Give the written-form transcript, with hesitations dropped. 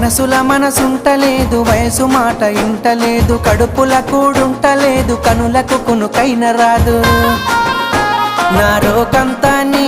మనసుల మనసుంటలేదు, వయసు మాట ఇంటలేదు, కడుపుల కూడుంటలేదు, కనులకు కునుకైన రాదు. నా రోకంతా నీ